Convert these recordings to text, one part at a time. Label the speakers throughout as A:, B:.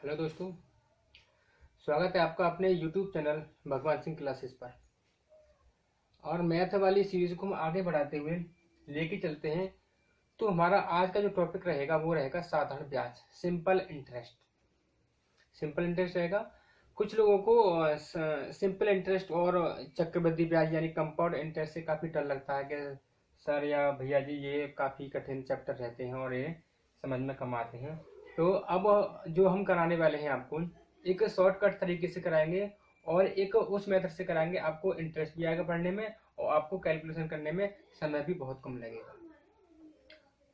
A: Hello दोस्तों, स्वागत है आपका अपने YouTube चैनल भगवान सिंह क्लासेस पर। और मैथ वाली सीरीज को हम आगे बढ़ाते हुए लेके चलते हैं। तो हमारा आज का जो टॉपिक रहेगा वो रहेगा साधारण ब्याज, सिंपल इंटरेस्ट। सिंपल इंटरेस्ट रहेगा। कुछ लोगों को सिंपल इंटरेस्ट और चक्रवृद्धि ब्याज यानी कंपाउंड इंटरेस्ट से काफ़ी डर लगता है कि सर या भैया जी ये काफ़ी कठिन चैप्टर रहते हैं और ये समझ में कम आते हैं। तो अब जो हम कराने वाले हैं आपको एक शॉर्टकट तरीके से कराएंगे और एक उस मेथड से कराएंगे। आपको इंटरेस्ट भी आएगा पढ़ने में और आपको कैलकुलेशन करने में समय भी बहुत कम लगेगा।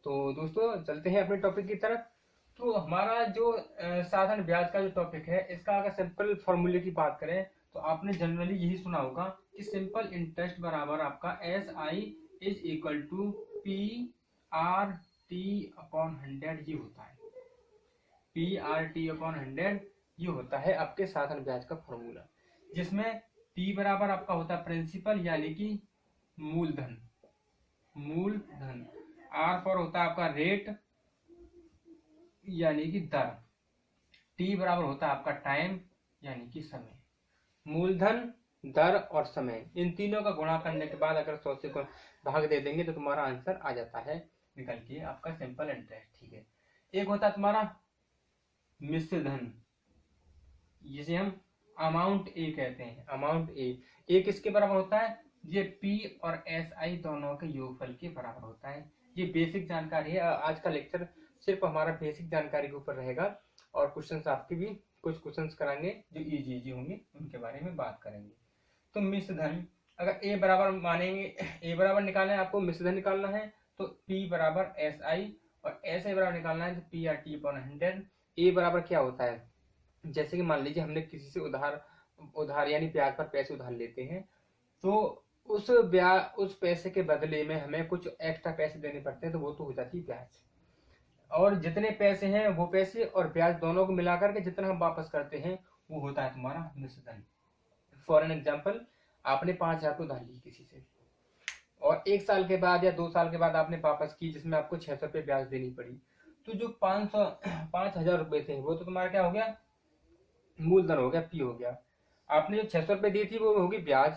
A: तो दोस्तों चलते हैं अपने टॉपिक की तरफ। तो हमारा जो साधारण ब्याज का जो टॉपिक है, इसका अगर सिंपल फॉर्मूले की बात करें तो आपने जनरली यही सुना होगा कि सिंपल इंटरेस्ट बराबर आपका S I is equal to P R T upon 100 ये होता है। पी आर टी अपॉन 100 ये होता है आपके साधारण ब्याज का फॉर्मूला, जिसमें पी बराबर आपका होता है प्रिंसिपल यानी कि मूलधन। आर पर होता है आपका रेट यानी कि दर। टी बराबर होता है आपका टाइम यानी कि समय। मूलधन, दर और समय, इन तीनों का गुणा करने के बाद अगर 100 से भाग दे देंगे तो तुम्हारा आंसर आ जाता है निकल के आपका सिंपल इंटरेस्ट। ठीक है। एक होता है तुम्हारा मिश्र धन, जिसे हम अमाउंट ए कहते हैं। अमाउंट ए किसके बराबर होता है? ये पी और एस आई दोनों के योगफल के बराबर होता है। ये बेसिक जानकारी है। आज का लेक्चर सिर्फ हमारा बेसिक जानकारी के ऊपर रहेगा और क्वेश्चंस आपके भी कुछ क्वेश्चंस कराएंगे जो इजी होंगे, उनके बारे में बात करेंगे। तो मिश्र धन अगर ए बराबर मानेंगे, ए बराबर निकालना है आपको, मिश्र धन निकालना है तो पी बराबर एस आई और एस आई बराबर निकालना है तो पी आर टी अपॉन 100। ए बराबर क्या होता है? जैसे कि मान लीजिए हमने किसी से उधार यानी ब्याज पर पैसे उधार लेते हैं, तो उस पैसे के बदले में हमें कुछ एक्स्ट्रा पैसे देने पड़ते हैं, तो वो तो हो जाती है ब्याज। और जितने पैसे हैं वो पैसे और ब्याज दोनों को मिलाकर के जितना हम वापस करते हैं वो होता है तुम्हारा मिश्र धन। फॉर एन एग्जाम्पल, आपने 5,000 को उधार ली किसी से और 1 साल के बाद या 2 साल के बाद आपने वापस की, जिसमें आपको 600 रुपये ब्याज देनी पड़ी। तो जो 5,000 रुपये थे वो तो तुम्हारा क्या हो गया? मूलधन हो गया, पी हो गया। आपने जो 600 रुपये दी थी वो होगी ब्याज,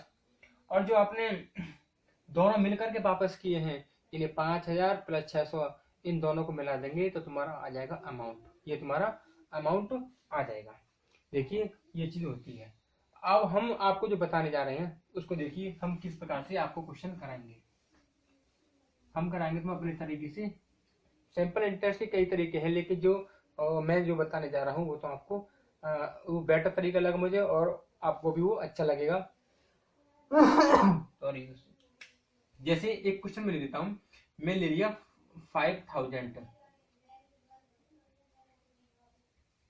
A: और जो आपने दोनों मिलकर के वापस किए हैं, इन्हें 5,000 प्लस 600 इन दोनों को मिला देंगे तो तुम्हारा आ जाएगा अमाउंट। ये तुम्हारा अमाउंट आ जाएगा। देखिए ये चीज होती है। अब हम आपको जो बताने जा रहे हैं उसको देखिए हम किस प्रकार से आपको क्वेश्चन कराएंगे। हम कराएंगे तुम अपने तरीके से। सिंपल इंटरेस्ट के कई तरीके हैं, लेकिन जो मैं जो बताने जा रहा हूँ वो तो आपको वो बेटर तरीका लगा मुझे और आपको भी वो अच्छा लगेगा। सॉरी। जैसे एक क्वेश्चन में ले लेता हूं, मैं ले लिया 5,000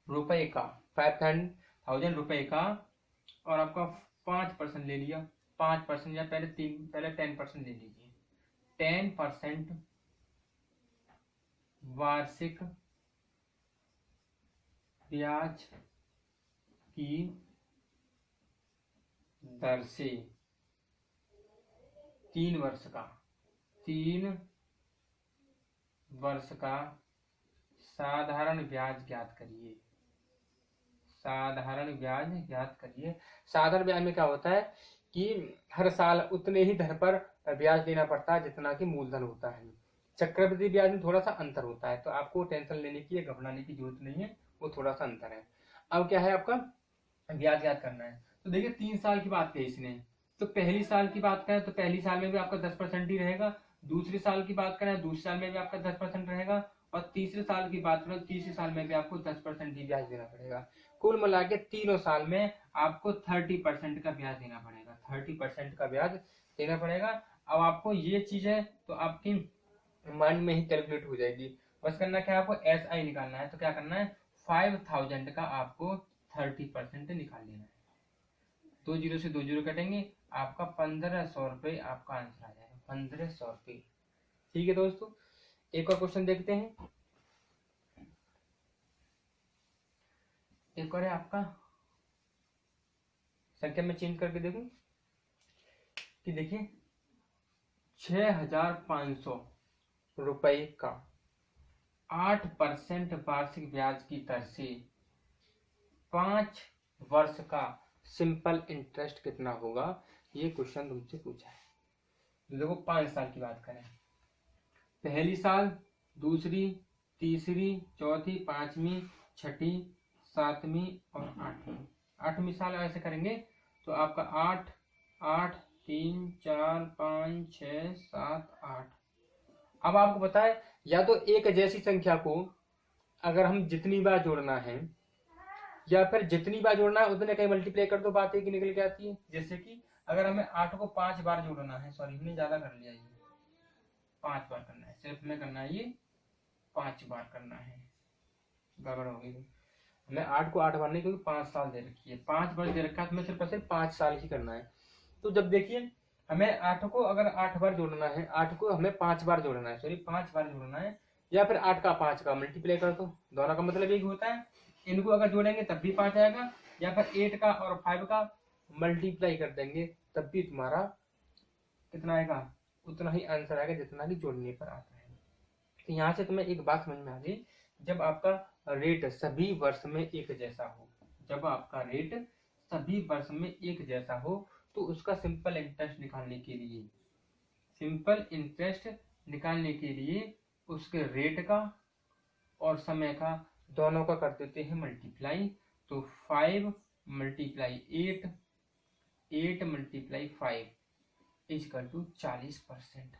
A: रुपए का, 5,000 रुपए का, और आपका 5% ले लिया। 5% या पहले 10% ले लीजिए। 10% वार्षिक ब्याज की दर से 3 वर्ष का साधारण ब्याज ज्ञात करिए। साधारण ब्याज ज्ञात करिए। साधारण ब्याज में क्या होता है कि हर साल उतने ही धन पर ब्याज देना पड़ता है जितना कि मूलधन होता है। चक्रवृद्धि ब्याज में थोड़ा सा अंतर होता है, तो आपको टेंशन लेने की या घबराने की जरूरत नहीं है, वो थोड़ा सा अंतर है। अब क्या है, आपका ब्याज याद करना है। तो देखिए 3 साल की बात कही इसने, तो पहली साल की बात करें तो पहली साल में भी आपका 10% ही रहेगा। दूसरी साल की बात करें दूसरे साल में भी आपका 10% रहेगा। और तीसरे साल की बात करें तीसरे साल में भी आपको 10% ही ब्याज देना पड़ेगा। कुल मिला के तीनों साल में आपको 30% का ब्याज देना पड़ेगा। 30% का ब्याज देना पड़ेगा। अब आपको ये चीज है तो आपकी माइंड में ही कैलकुलेट हो जाएगी। बस करना क्या है, आपको एस आई निकालना है। तो क्या करना है, 5,000 का आपको 30% निकाल लेना है। 2 जीरो से 2 जीरो कटेंगे, आपका 1,500 रुपये आपका आंसर आ जाएगा। 1,500 रुपये। ठीक है दोस्तों, एक और क्वेश्चन देखते हैं। एक और है आपका, संख्या में चेंज करके देखूं कि देखिए 6,500 रुपये का 8% वार्षिक ब्याज की दर से 5 वर्ष का सिंपल इंटरेस्ट कितना होगा, ये क्वेश्चन तुमसे पूछा है। देखो 5 साल की बात करें, पहली साल, दूसरी, तीसरी, चौथी, पांचवी, छठी, सातवीं और आठवीं साल ऐसे करेंगे तो आपका 8 8 3 4 5 6 7 8। अब आपको पता है या तो एक जैसी संख्या को अगर हम जितनी बार जोड़ना है या फिर जितनी बार जोड़ना है उतने कहीं मल्टीप्लाई कर दो, बात एक ही निकल के आती है। जैसे कि अगर हमें 8 को 5 बार जोड़ना है, सॉरी हमने ज्यादा कर लिया, ये 5 बार करना है, सिर्फ में करना है, ये 5 बार करना है, गड़बड़ हो गई। हमें 8 को 8 बार नहीं, क्योंकि 5 साल दे रखी है, 5 वर्ष दे रखा है, तो हमें सिर्फ 5 साल ही करना है। तो जब देखिए हमें 8 को अगर 8 बार जोड़ना है, 8 को हमें 5 बार जोड़ना है, सॉरी 5 बार जोड़ना है, या फिर 8 का 5 का मल्टीप्लाई कर दो, दोनों का मतलब एक होता है। इनको अगर जोड़ेंगे तब भी 5 आएगा, या फिर 8 का और 5 का मल्टीप्लाई कर देंगे तब भी तुम्हारा कितना आएगा, उतना ही आंसर आएगा जितना कि जोड़ने पर आता है। तो यहाँ से तुम्हें एक बात समझ में आ गई, जब आपका रेट सभी वर्ष में एक जैसा हो, जब आपका रेट सभी वर्ष में एक जैसा हो, तो उसका सिंपल इंटरेस्ट निकालने के लिए, सिंपल इंटरेस्ट निकालने के लिए उसके रेट का और समय का दोनों का कर देते हैं मल्टीप्लाई। तो 5 मल्टीप्लाई 8, 8 मल्टीप्लाई 5 इजकल टू 40%।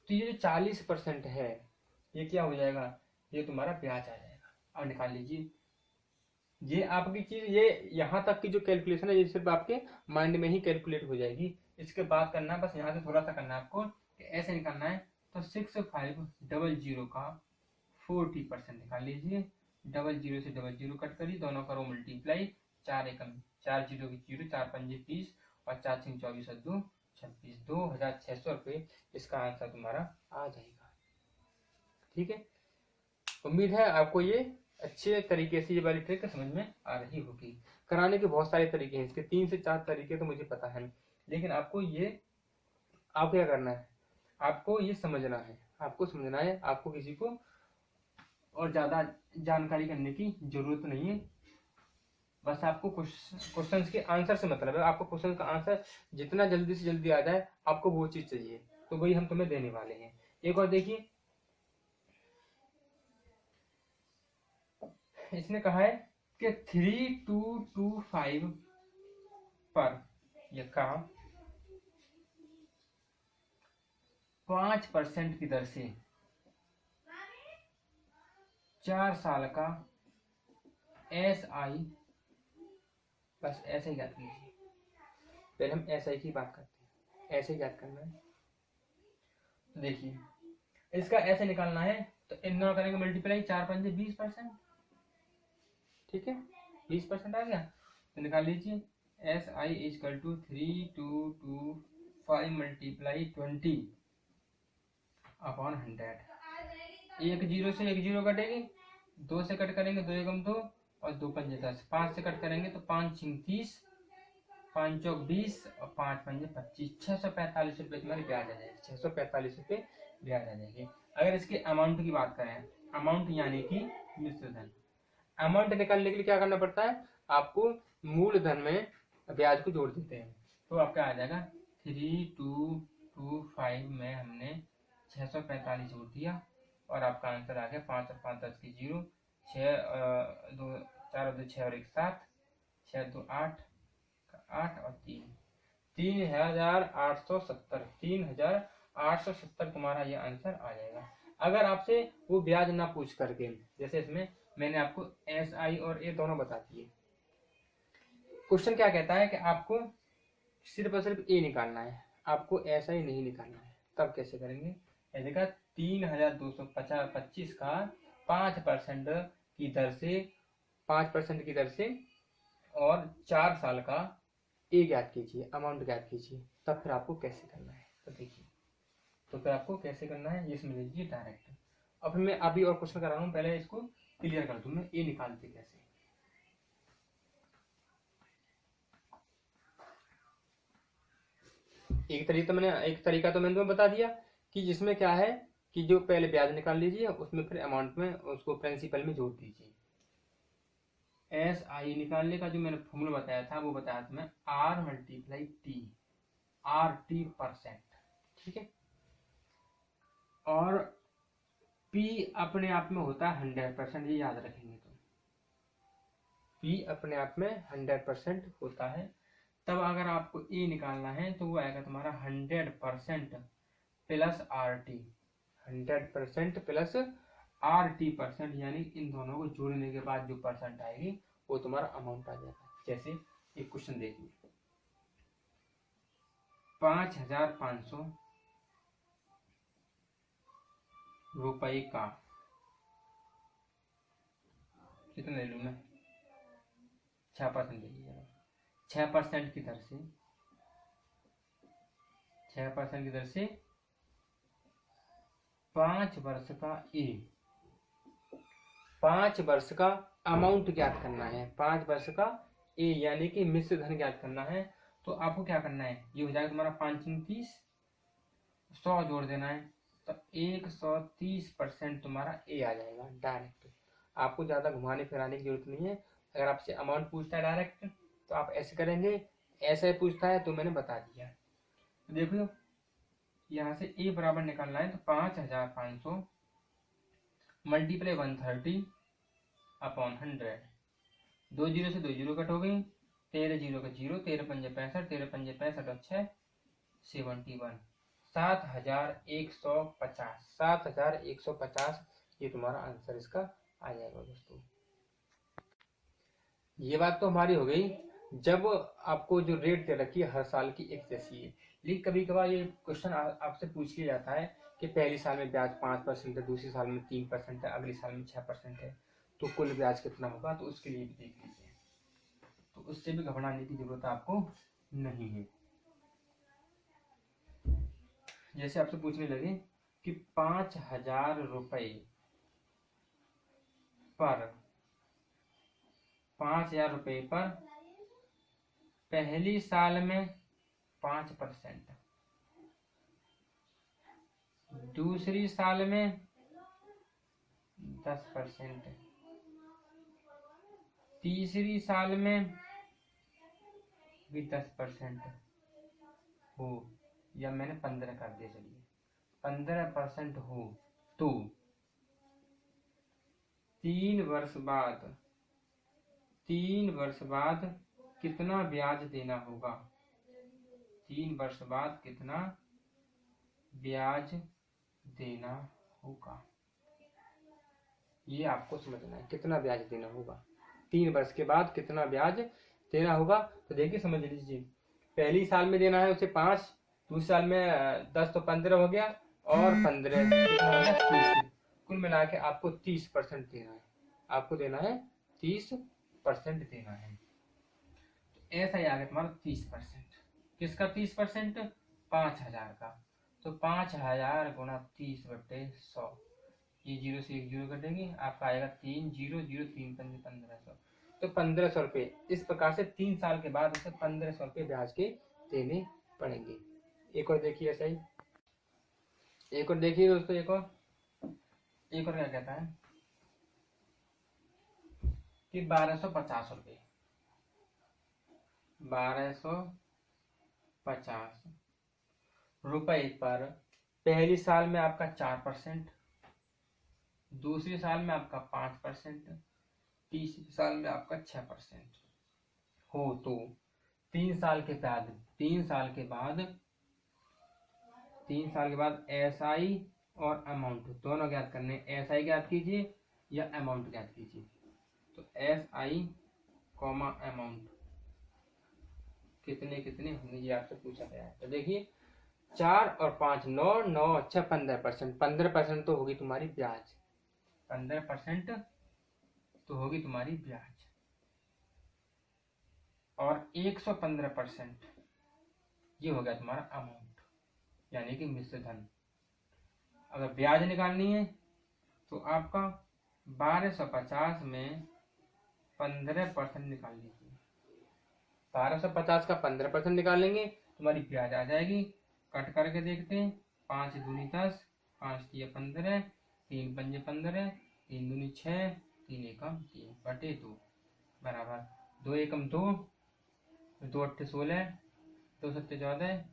A: तो ये जो 40% है ये क्या हो जाएगा, ये तुम्हारा ब्याज आ जाएगा। अब निकाल लीजिए, ये आपकी चीज, ये यहाँ तक की जो कैलकुलेशन है ये सिर्फ आपके माइंड में ही कैलकुलेट हो जाएगी। इसके बाद करना है बस यहाँ से थोड़ा सा करना है आपको कि ऐसे निकालना है। तो 6500 का 40% निकाल लीजिए, 00 से 00 कट करिए, दोनों करो मल्टीप्लाई, 4 एकम 4 जीरो की 0, 4 पंजे 30 और 4 6 24 और 2 26, 2600 रुपये इसका आंसर तुम्हारा आ जाएगा। ठीक है, उम्मीद है आपको ये अच्छे तरीके से ये वाली ट्रिक समझ में आ रही होगी। कराने के बहुत सारे तरीके हैं, इसके 3 से 4 तरीके तो मुझे पता है, लेकिन आपको क्या करना है, आपको ये समझना है, आपको किसी को और ज्यादा जानकारी करने की जरूरत नहीं है। बस आपको क्वेश्चन के आंसर से मतलब है, आपको क्वेश्चन का आंसर जितना जल्दी से जल्दी आ जाए आपको वो चीज चाहिए, तो वही हम तुम्हें देने वाले हैं। एक और देखिए, इसने कहा है कि 3225 पर यह काम 5% की दर से 4 साल का SI, बस ऐसे ही याद कीजिए, पहले हम SI की बात करते हैं, ऐसे ही याद करना है। देखिए इसका ऐसे निकालना है तो इन दोनों करेंगे मल्टीप्लाई, 4 पंजे 20%, ठीक है 20% आ गया। तो निकाल लीजिए SI is equal to 3225 multiply 20 upon 100। एक जीरो से एक जीरो कटेगी, 2 से कट करेंगे 2 एकम 2 और 2 पंजे 10, 5 से कट करेंगे तो 5 छिंग 30, 5 चौक 20 और 5 पंजे 25, 645 रुपये तुम्हारी ब्याज आ जाएगी, 645 रुपये ब्याज आ जाएगी। अगर इसके अमाउंट की बात करें, अमाउंट यानी कि मिश्र धन, अमाउंट निकालने के लिए क्या करना पड़ता है, आपको मूलधन में ब्याज को जोड़ देते हैं, तो आपका आ जाएगा 3225 में हमने 645 जोड़ दिया और आपका आंसर आ गया 5 और 5 10 की 0, 6 2 4 2 6 और 1 7, 6 2 8 8 और 3 3870, 3870 तुम्हारा ये आंसर आ जाएगा। अगर आपसे वो ब्याज ना पूछ करके, जैसे इसमें मैंने आपको SI और A दोनों बता दिए, क्वेश्चन क्या कहता है कि आपको सिर्फ और सिर्फ A निकालना है, आपको SI नहीं निकालना है, तब कैसे करेंगे। देखा 3225 का 5% की दर से 5% की दर से और 4 साल का A ज्ञात कीजिए, अमाउंट ज्ञात कीजिए, तब फिर आपको कैसे करना है। तो देखिए, तो फिर आपको कैसे करना है ये समझ लीजिए डायरेक्ट। अब मैं अभी और क्वेश्चन करा रहा हूँ, पहले इसको क्लियर कर दूं मैं, A निकालते कैसे। एक तरीका तो मैंने तुम्हें बता दिया कि जिसमें क्या है कि जो पहले ब्याज निकाल लीजिए, उसमें फिर अमाउंट में उसको प्रिंसिपल में जोड़ दीजिए। SI निकालने का जो मैंने फॉर्मूला बताया था वो बताया था मैं R मल्टीप्लाई टी, RT%, ठीक है। और P अपने आप में होता है 100%, ये याद रखेंगे। तो P अपने आप में 100% होता है। तब अगर आपको A निकालना है तो वो आएगा तुम्हारा 100% प्लस RT, 100% प्लस RT%, यानी इन दोनों को जोड़ने के बाद जो परसेंट आएगी वो तुम्हारा अमाउंट आ जाएगा। जैसे एक क्वेश्चन देखिए, 5,500 रुपए का, कितना ले लूँ मैं, 6% ले लीजिएगा। 6% की दर से 6% की दर से 5 वर्ष का ए, 5 वर्ष का अमाउंट ज्ञात करना है, 5 वर्ष का ए यानी कि मिश्र धन ज्ञात करना है। तो आपको क्या करना है, ये हो जाएगा तुम्हारा 5 30, 100 जोड़ देना है, तो 130% तुम्हारा ए आ जाएगा डायरेक्ट। आपको ज़्यादा घुमाने फिराने की जरूरत नहीं है। अगर आपसे अमाउंट पूछता है डायरेक्ट तो आप ऐसे करेंगे, ऐसे पूछता है तो मैंने बता दिया। तो देखो यहाँ से ए बराबर निकालना है, तो 5,500 मल्टीप्लाई 130 अपॉन 100, 2 जीरो से 2 जीरो कट हो गई, 13 जीरो का 0, 13 पंजे 65, 13 पंजे 65 और 6 71, 7,150, 7,150 ये तुम्हारा आंसर इसका आ जाएगा दोस्तों। ये बात तो हमारी हो गई जब आपको जो रेट दे रखी है हर साल की एक जैसी है। लेकिन कभी कभार ये क्वेश्चन आपसे पूछ लिया जाता है कि पहले साल में ब्याज 5% है, दूसरे साल में 3% है, अगले साल में 6% है, तो कुल ब्याज कितना होगा, तो उसके लिए भी देख लीजिए। तो उससे भी घबराने की जरूरत आपको नहीं है। जैसे आपसे पूछने लगे कि 5,000 रुपए पर 5,000 रुपए पर पहली साल में 5%, दूसरी साल में 10%, तीसरी साल में भी 10% हो, या मैंने 15 कर दिया, चलिए 15% हो, तो 3 वर्ष बाद कितना ब्याज देना होगा, 3 वर्ष बाद कितना ब्याज देना होगा, ये आपको समझना है। कितना ब्याज देना होगा, 3 वर्ष के बाद कितना ब्याज देना होगा। तो देखिए समझ लीजिए, पहली साल में देना है उसे 5, दूसरे साल में 10 तो 15 हो गया, और 15 कितना हो गया 30, कुल मिला के आपको 30% देना है, आपको देना है 30% देना है। तो ऐसा ही आ गया तुम्हारा 30%, किसका 30%, 5,000 का। तो 5,000 गुणा 30/100, ये 0 से 1 0 कटेंगे, आपका आएगा 3 0 0 3 1500, तो 1500 रुपये। इस प्रकार से 3 साल के बाद उसे 1500 रुपये ब्याज के देने पड़ेंगे। एक और देखिए ऐसा ही, एक और देखिए दोस्तों, एक और क्या कहता है कि 1250 रुपये, 1250 रुपये पर पहली साल में आपका 4%, दूसरी साल में आपका 5%, तीसरी साल में आपका 6% हो, तो 3 साल के बाद 3 साल के बाद SI और अमाउंट दोनों ज्ञात करने, SI ज्ञात कीजिए या अमाउंट ज्ञात कीजिए। तो SI कॉमा अमाउंट कितने कितने होंगे, ये आपसे पूछा गया है। तो देखिए 4 और 5 9 9 अच्छा 15%, 15% तो होगी तुम्हारी ब्याज, 15% तो होगी तुम्हारी ब्याज, और 115% ये हो गया तुम्हारा अमाउंट, यानी कि मिश्र धन। अगर ब्याज निकालनी है तो आपका 1250 में 15% निकाल लीजिए, 1250 का 15% निकालेंगे तुम्हारी ब्याज आ जाएगी। कट करके देखते हैं, 5 दूनी 10, 5 तिया 15, 3 पंजे 15, 3 दूनी 6, 3 एकम 3 बटे 2, बराबर 2 एकम 2, 2 अट्ठे 16, 2 सत्ते 14,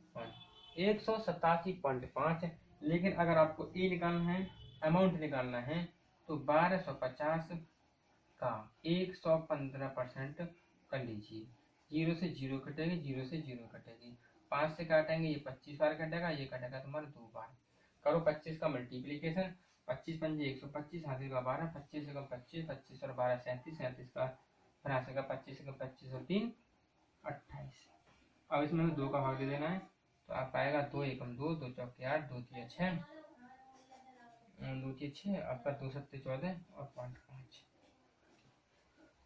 A: 187.5। लेकिन अगर आपको ए निकालना है, अमाउंट निकालना है, तो 1250 का 115% कर लीजिए। 0 से 0 कटेगी, 0 से 0 कटेगी, 5 से काटेंगे, ये 25 बार कटेगा, ये कटेगा तुम्हारा 2 बार। करो 25 का मल्टीप्लीकेशन, 25 पंजे 125, हाथ का 12, 25 एकम 25, 25 और 12 37, 37 का फिर का 25 एकम 25 और 3 28। अब इसमें 2 का भाग दे देना है, तो आप पाएगा 2 एकम 2, 2 चौके 8, 2 तिया 6, 2 तिया 6, आपका 2 सत्ते 14 और 5।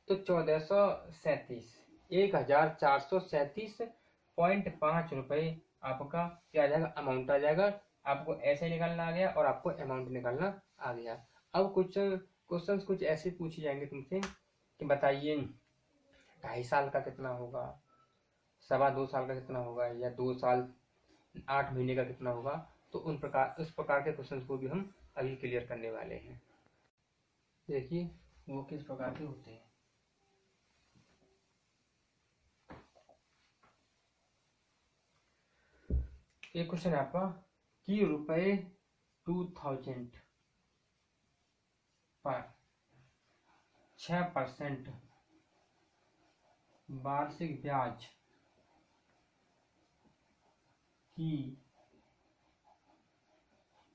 A: तो 1437, 1437.5 रुपये आपका क्या आ जाएगा, अमाउंट आ जाएगा। आपको ऐसे निकालना आ गया और आपको अमाउंट निकालना आ गया। अब कुछ क्वेश्चंस कुछ ऐसे पूछे जाएंगे तुमसे कि बताइए 2.5 साल का कितना होगा, 2.25 साल का कितना होगा, या 2 साल 8 महीने का कितना होगा। तो उस प्रकार के क्वेश्चंस को भी हम अभी क्लियर करने वाले हैं। देखिए वो किस प्रकार के होते हैं। एक क्वेश्चन है आपका कि रुपए 2000 पर 6% वार्षिक ब्याज की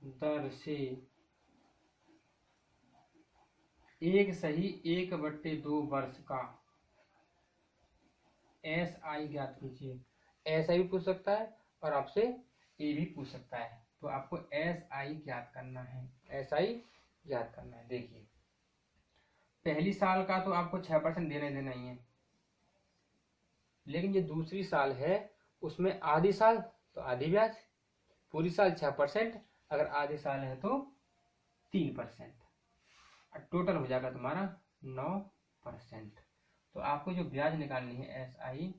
A: दर से 1/2 वर्ष का SI ज्ञात कीजिए। SI भी पूछ सकता है और आपसे ए भी पूछ सकता है, तो आपको SI ज्ञात करना है, SI ज्ञात करना है। देखिए पहली साल का तो आपको 6% देना ही है, लेकिन ये दूसरी साल है उसमें आधी साल तो आधी ब्याज, पूरी साल 6%, अगर आधी साल है तो 3%, टोटल हो जाएगा तुम्हारा 9%। तो आपको जो ब्याज निकालनी है SI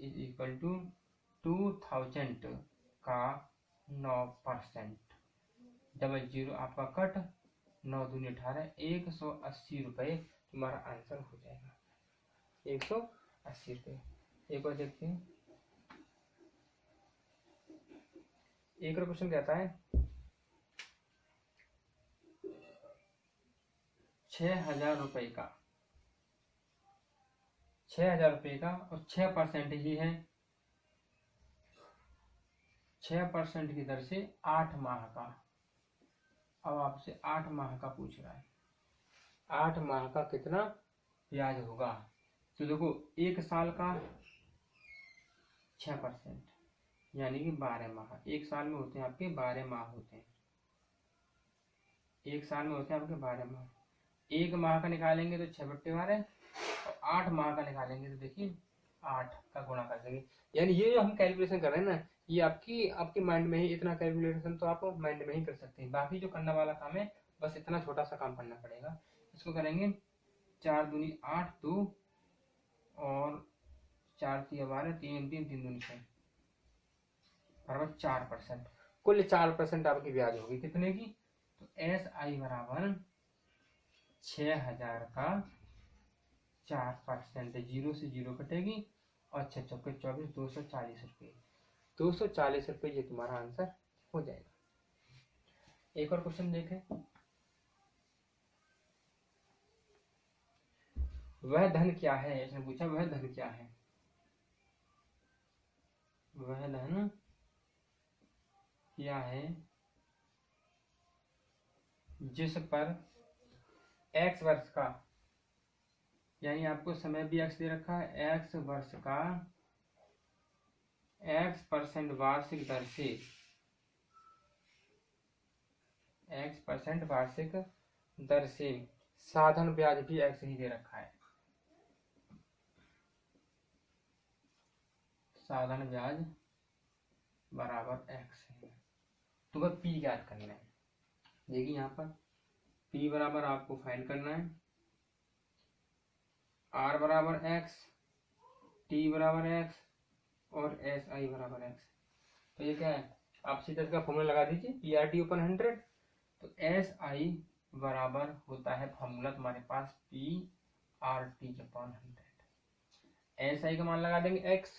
A: इज इक्वल टू 2000 का 9%, 00 आपका कट, 9 दूनी 18, 180 रुपये तुम्हारा आंसर हो जाएगा, 180 रुपये। एक और देखते हैं, एक और क्वेश्चन कहता है 6,000 रुपये का, 6,000 रुपये का और 6% ही है, 6% की दर से 8 माह का। अब आपसे 8 माह का पूछ रहा है, 8 माह का कितना ब्याज होगा। तो देखो 1 साल का 6%, यानी कि 12 माह। 1 साल में होते हैं आपके 12 माह होते हैं, 1 साल में होते हैं आपके 12 माह। 1 माह का निकालेंगे तो 6/12, और 8 माह का निकालेंगे तो देखिए 8 का गुणा कर देंगे। यानी ये जो हम कैलकुलेशन कर रहे हैं ना, ये आपके माइंड में ही, इतना कैलकुलेशन तो आप माइंड में ही कर सकते हैं। बाकी जो करने वाला काम है बस इतना छोटा सा काम करना पड़ेगा। इसको करेंगे 4 दूनी 8, 2 और 4 तिया 12, 3 3 3 दूनी 6 बराबर 4%। कुल 4% आपकी ब्याज होगी कितने की, तो SI बराबर 6,000 का 4%, 0 से 0 कटेगी और 6 चौके 24, 240 रुपये, 240 रुपये ये तुम्हारा आंसर हो जाएगा। एक और क्वेश्चन देखें, वह धन क्या है, इसने पूछा वह धन क्या है। वह धन क्या है जिस पर x वर्ष का, यानी आपको समय भी x दे रखा है, x वर्ष का x% वार्षिक दर से, x% वार्षिक दर से साधन ब्याज भी x ही दे रखा है, साधन ब्याज बराबर x है। तो वह p ज्ञात करना है। देखिए यहाँ पर p बराबर आपको फाइंड करना है, r बराबर x, t बराबर x और SI बराबर x। तो ये क्या है, आप सीधा इसका फॉर्मूला लगा दीजिए, PRT ऊपर 100। तो SI बराबर होता है फॉर्मूला तुम्हारे पास P RT/100। SI का मान लगा देंगे x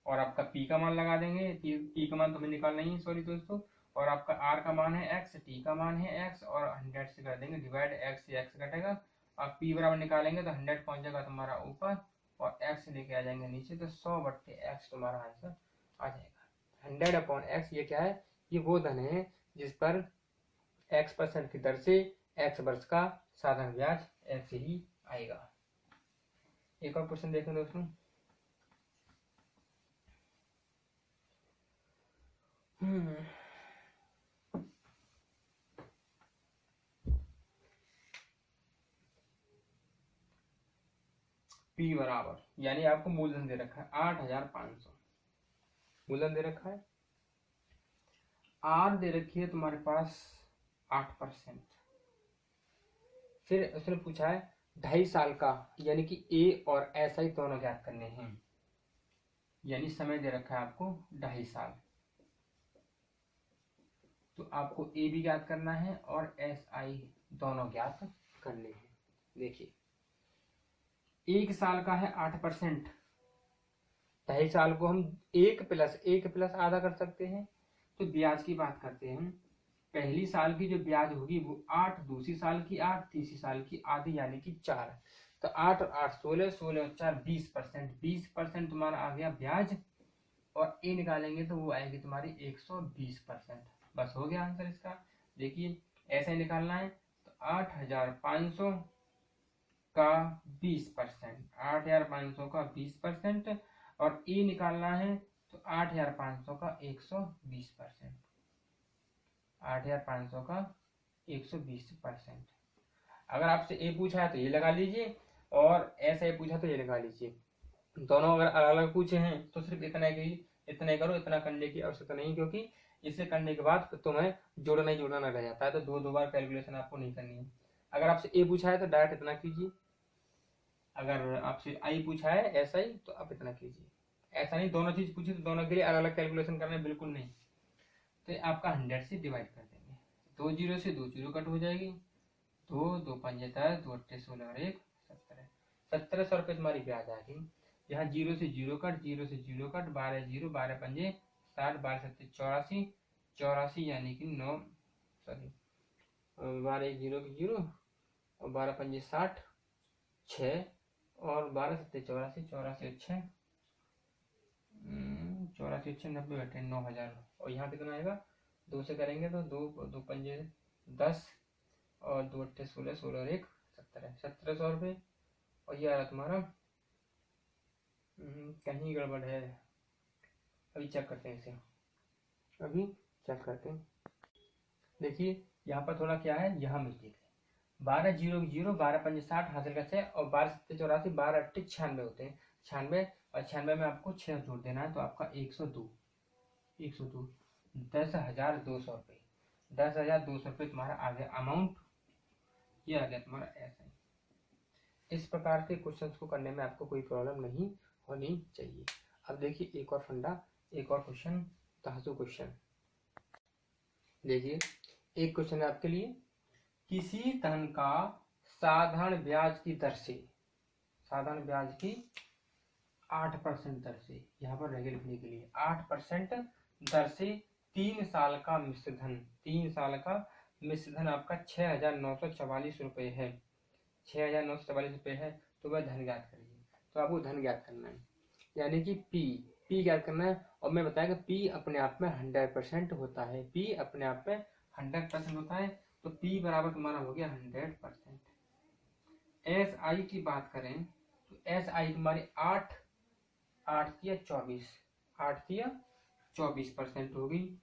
A: और आपका P का मान लगा देंगे। P का मान तो हमें निकालना ही है, सॉरी दोस्तों, और आपका R का मान है x, T का मान है x और 100 से कर देंगे डिवाइड, x से x कटेगा और P बराबर निकालेंगे तो 100 पहुंच जाएगा तुम्हारा ऊपर और x लेके आ जाएंगे नीचे, तो 100/x तुम्हारा आंसर आ जाएगा। 100/x ये क्या है, ये वो धन है जिस पर x% की दर से x वर्ष का साधारण ब्याज x ही आएगा। एक और क्वेश्चन देखें दोस्तों। P बराबर, यानी आपको मूलधन दे रखा है 8,500 मूलधन दे रखा है, R दे रखी है तुम्हारे पास 8%, फिर उसने पूछा है 2.5 साल का, यानी कि A और SI दोनों ज्ञात करने हैं, यानी समय दे रखा है आपको 2.5 साल, तो आपको A भी ज्ञात करना है और SI दोनों ज्ञात करने हैं। देखिए 1 साल का है 8%, 2.5 साल को हम 1 + आधा कर सकते हैं, तो ब्याज की बात करते हैं। पहली साल की जो ब्याज होगी वो 8, दूसरी साल की 8, तीसरी साल की आधी यानी कि 4, तो 8 और 8 16, 16 और 4 20%, 20% तुम्हारा आ गया ब्याज और ए निकालेंगे तो वो आएगी तुम्हारी 120%। बस हो गया आंसर इसका। देखिए ऐसे निकालना है तो 8,500 का 20%, 8,500 का 20% और ए निकालना है तो 8,500 का 120%, 8,500 का 120%। अगर आपसे ए पूछा है तो ये लगा लीजिए और ऐसे पूछा तो ये लगा लीजिए। दोनों अगर अलग अलग पूछे हैं तो सिर्फ इतना इतना करो, इतना करने की आवश्यकता नहीं, क्योंकि इसे करने के बाद तुम्हें जोड़ना ही जोड़ना रह जाता है, तो दो बार कैलकुलेशन आपको नहीं करनी है। अगर आपसे ए पूछा है तो डायरेक्ट इतना कीजिए, अगर आपसे आई पूछा है ऐसा ही तो आप इतना कीजिए। ऐसा नहीं दोनों चीज पूछी तो दोनों के लिए अलग अलग कैलकुलेशन करना है, बिल्कुल नहीं। तो आपका 100 से डिवाइड कर देंगे, 2 जीरो से 2 जीरो कट हो जाएगी, 2 2 5 10, 2 8 16 और 1 17, 1700 रुपये तुम्हारी ब्याज आ गई। यहाँ 0 से 0 कट, 0 से 0 कट, 12 0, 12 पंजे 60, 12 7 84, 84 यानी कि 9, सॉरी 12 0 की 0 और 12 पंजे 60, 6 और 12 7 84, 84 6 84 6 90 बैठे 9,000 और यहाँ कितना आएगा 2 से करेंगे तो 2 2 पंजे 10 और 2 8 16, 16 और 1 17, 1700 रुपये। और ये आया तुम्हारा कहीं गड़बड़ है, अभी चेक करते हैं इसे, अभी चेक करते हैं। देखिए यहाँ पर थोड़ा क्या है, यहाँ मिस्टेक है, 12 0 0, 12 पंजे 60 हासिल का 6 और 12 7 84, 12 8 96 होते हैं, 96 और 96 में आपको 6 जोड़ देना है तो आपका 102 10,200 रुपये, 10,200 रुपये तुम्हारा आ गया अमाउंट, ये आ गया तुम्हारा ऐसा। इस प्रकार के क्वेश्चंस को करने में आपको कोई प्रॉब्लम नहीं होनी चाहिए। अब देखिए एक और फंडा, एक और क्वेश्चन, तहजु क्वेश्चन। देखिए एक क्वेश्चन है आपके लिए, किसी धन का साधारण ब्याज की दर से, साधारण ब्याज की 8% दर से, यहाँ पर रह लिखने के लिए 8% दर से 3 साल का मिश्र धन, 3 साल का मिश्र धन आपका 6,944 रुपये है, 6,944 रुपये है, तो वह धन ज्ञात करिए। तो आपको धन ज्ञात करना है, यानी कि P ज्ञात करना है, और मैं बताया कि P अपने आप में 100% होता है, P अपने आप में 100% होता है, तो P बराबर तुम्हारा हो गया 100%। SI की बात करें तो SI तुम्हारी 8 या 24% होगी।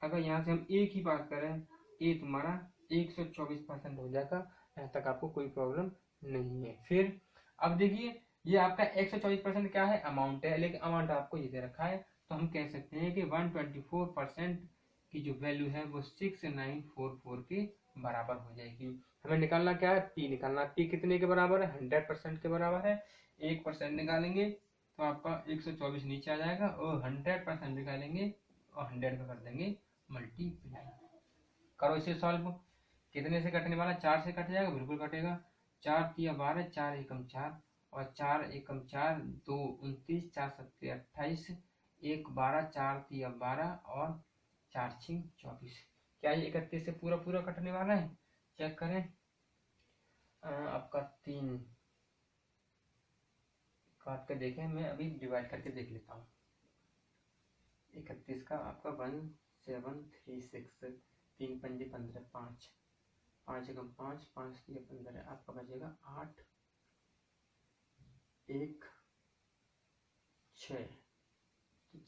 A: अगर यहाँ से हम A की बात करें, A तुम्हारा 124% हो जाएगा, यहाँ तक आपको कोई प्रॉब्लम नहीं है। फिर अब देखिए ये आपका 124% क्या है, अमाउंट है, लेकिन अमाउंट आपको ये दे रखा है, तो हम कह सकते हैं कि 124% की जो वैल्यू है वो 6944 के बराबर हो जाएगी। हमें निकालना क्या है, P निकालना। P कितने के बराबर है, 100% के बराबर है। 1% निकालेंगे तो आपका 124 नीचे आ जाएगा और 100% निकालेंगे और 100 का कर देंगे मल्टीप्लाई। करो इसे सॉल्व, कितने से कटने वाला, 4 से कट जाएगा, बिल्कुल कटेगा, 4 तिया 12, 4 एकम 4 और 4 एकम 4, 2 29, 4 सत्ते 28, 1 12, 4 तिया 12 और 4 छिंग 24। क्या ये 31 से पूरा पूरा कटने वाला है? चेक करें। आपका 3 काट के देखें, मैं अभी डिवाइड करके देख लेता हूँ। 31 का आपका 1 7 3 6, 3 पंजे 15, 5 5 एकम 5, 5 तिया 15, आपका बचेगा 8 1 6,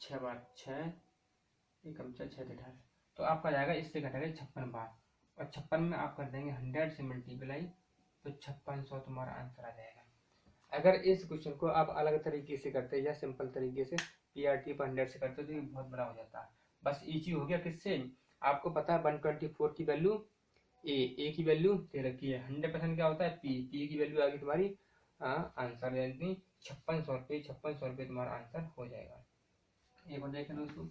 A: 6 बार 6 एकम 6 6 18, तो आपका जाएगा इससे घटेगा 56 बार और 56 में आप कर देंगे 100 से मल्टीप्लाई, तो 5600 तुम्हारा आंसर आ जाएगा। अगर इस क्वेश्चन को आप अलग तरीके से करते या सिंपल तरीके से PRT पर 100 से करते तो ये बहुत बड़ा हो जाता है। बस इजी हो गया किससे? आपको पता है 124 की वैल्यू ए की वैल्यू दे रखी है, 100% क्या होता है पी की वैल्यू आ गई तुम्हारी आंसर, यानी 5600 रुपये, 5600 रुपये तुम्हारा आंसर हो जाएगा। एक और देखें दोस्तों,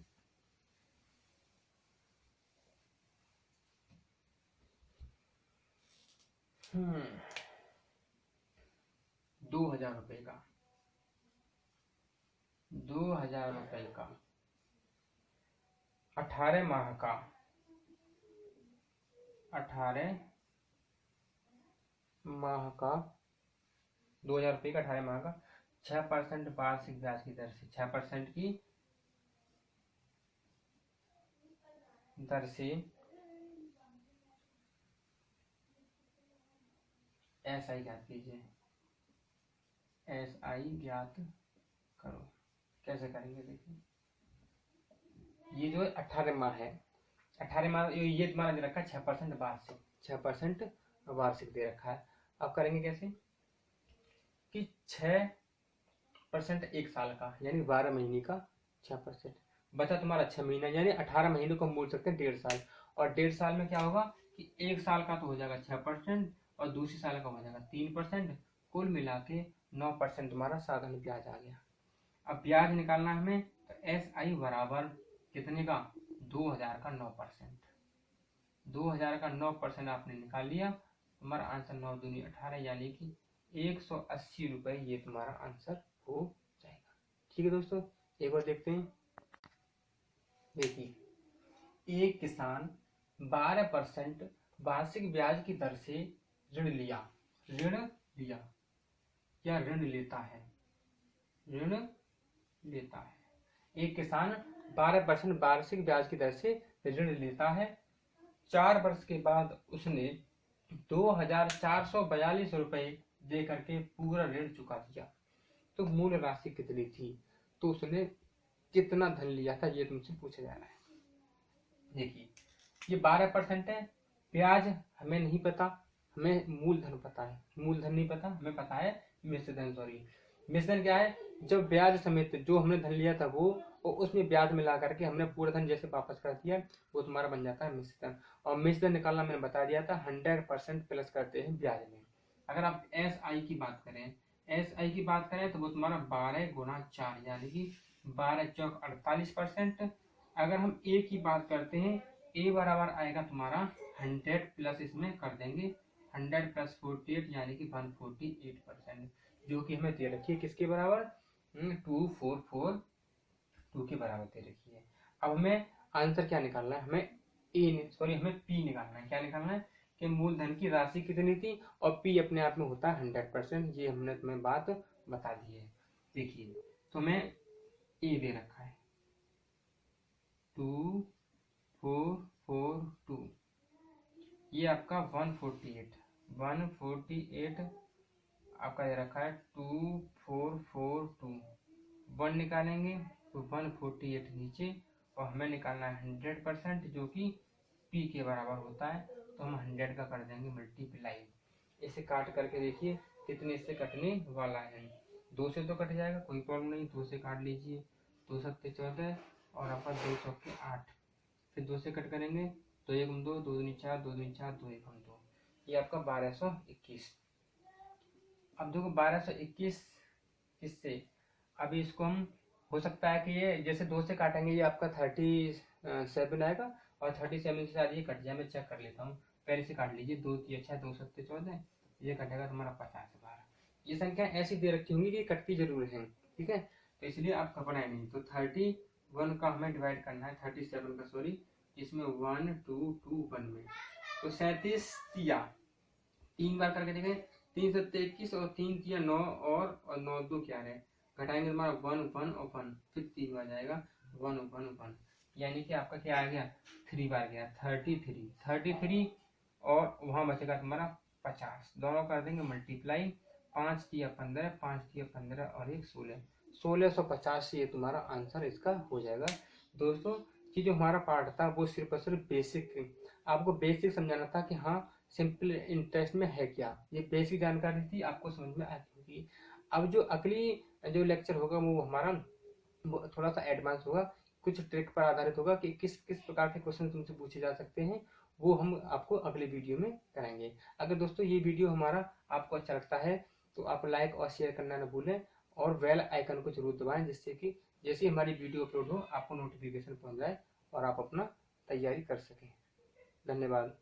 A: हम्म 2000 रुपये का, 2000 रुपये का 18 माह का, 18 माह का 2000 रुपये का 18 माह का 6% वार्षिक ब्याज की दर से, 6% की दर से SI ज्ञात कीजिए, SI ज्ञात करो। कैसे करेंगे देखिए, ये जो 18 माह है, 18 माह ये तुम्हारा दे रखा है 6% वार्षिक, 6% वार्षिक दे रखा है। अब करेंगे कैसे कि 6% एक साल का यानी 12 महीने का 6%, बचा तुम्हारा 6 महीना, यानी 18 महीनों को हम बोल सकते हैं 1.5 साल, और 1.5 साल में क्या होगा कि एक साल का तो हो जाएगा 6% और दूसरी साल का हो जाएगा 3%, कुल मिला के 9% तुम्हारा साधारण ब्याज आ गया। अब ब्याज निकालना हमें, तो SI बराबर कितने का 2000 का 9%, 2000 का 9% आपने निकाल लिया, तुम्हारा आंसर 9 दूनी 18 यानी कि 180 रुपये ये तुम्हारा आंसर हो जाएगा। ठीक है दोस्तों, एक बार देखते हैं। देखिए, एक किसान 12% वार्षिक ब्याज की दर से ऋण लिया या ऋण लेता है, एक किसान 12% वार्षिक ब्याज की दर से ऋण लेता है। 4 वर्ष के बाद उसने 2442 रुपये दे करके पूरा ऋण चुका दिया, तो मूल राशि कितनी थी, तो उसने कितना धन लिया था, ये तुमसे पूछा जा रहा है। देखिए, ये 12% है, ब्याज हमें नहीं पता, हमें मूलधन पता है, मूलधन नहीं पता, हमें पता है मिश्रधन। मिश्रधन क्या है, जब ब्याज समेत जो हमने धन लिया था वो और उसमें ब्याज मिला करके हमने पूरा धन जैसे वापस कर दिया, वो तुम्हारा बन जाता है मिश्रधन। और मिश्रधन निकालना मैंने बता दिया था, 100% प्लस करते हैं ब्याज में। अगर आप SI की बात करें तो वो तुम्हारा 12 गुना 4 यानी कि 12 चौक 48%। अगर हम A की बात करते हैं, A बराबर आएगा तुम्हारा 100 प्लस इसमें कर देंगे 100 प्लस 48 यानी कि 148%, जो कि हमें दे रखी है किसके बराबर 2442 के बराबर दे रखी है। अब हमें आंसर क्या निकालना है, हमें हमें P निकालना है। क्या निकालना है कि मूलधन की राशि कितनी थी, और P अपने आप में होता है 100%, ये हमने तुम्हें बात बता दी है। देखिए, तो हमें A दे रखा है 2442, ये आपका 148 आपका दे रखा है 2442, 1 निकालेंगे तो 148 नीचे, और हमें निकालना है 100% जो कि P के बराबर होता है, तो हम 100 का कर देंगे मल्टीप्लाई। इसे काट करके देखिए कितने से कटने वाला है, 2 से तो कट जाएगा, कोई प्रॉब्लम नहीं, 2 से काट लीजिए, 2 सत्ते 14 और आपका 2 चौके 8, फिर 2 से कट करेंगे, 2 एक 2, 2 दूनी 4, 2 दूनी 4, 2 एक 2, ये आपका 1221। अब देखो 1221 किससे, अभी इसको हम हो सकता है कि ये जैसे 2 से काटेंगे ये आपका 37 आएगा, और 37 से शायद ये कट जाए, मैं चेक कर लेता हूँ, पहले से काट लीजिए, 2 3 अच्छा 2 सत्ते 14, ये कटेगा तुम्हारा 50 से 12। ये संख्या ऐसी दे रखी होंगी कि कटती जरूर है, ठीक है, तो इसलिए आप घबराए नहीं। तो 31 का हमें डिवाइड करना है 37 का, सॉरी, इसमें 1 2 2 1 में, तो 37 तिया 3 बार करके देखें, 321 और 3 तिया 9 और 9 2 क्या है, घटाएंगे तुम्हारा 1 1 और 1, फिर 3 बार जाएगा 1 1 1, यानी कि आपका क्या आ गया 3 बार गया 33 और वहां बचेगा तुम्हारा 50। दोनों कर देंगे मल्टीप्लाई, 5 तिया 15, 5 तिया 15 और 1 16, 1650 ये तुम्हारा आंसर इसका हो जाएगा। दोस्तों ये जो हमारा पार्ट था वो सिर्फ और सिर्फ बेसिक, आपको बेसिक समझाना था कि हाँ सिंपल इंटरेस्ट में है क्या, ये बेसिक जानकारी थी, आपको समझ में आती होगी। अब जो अगली जो लेक्चर होगा वो हमारा वो थोड़ा सा एडवांस होगा, कुछ ट्रिक पर आधारित होगा कि किस किस प्रकार के क्वेश्चन तुमसे पूछे जा सकते हैं, वो हम आपको अगले वीडियो में कराएंगे। अगर दोस्तों ये वीडियो हमारा आपको अच्छा लगता है तो आप लाइक और शेयर करना न भूलें और बेल आइकन को जरूर दबाएं, जिससे कि जैसे हमारी वीडियो अपलोड हो आपको नोटिफिकेशन पहुंच जाए और आप अपना तैयारी कर सकें। धन्यवाद।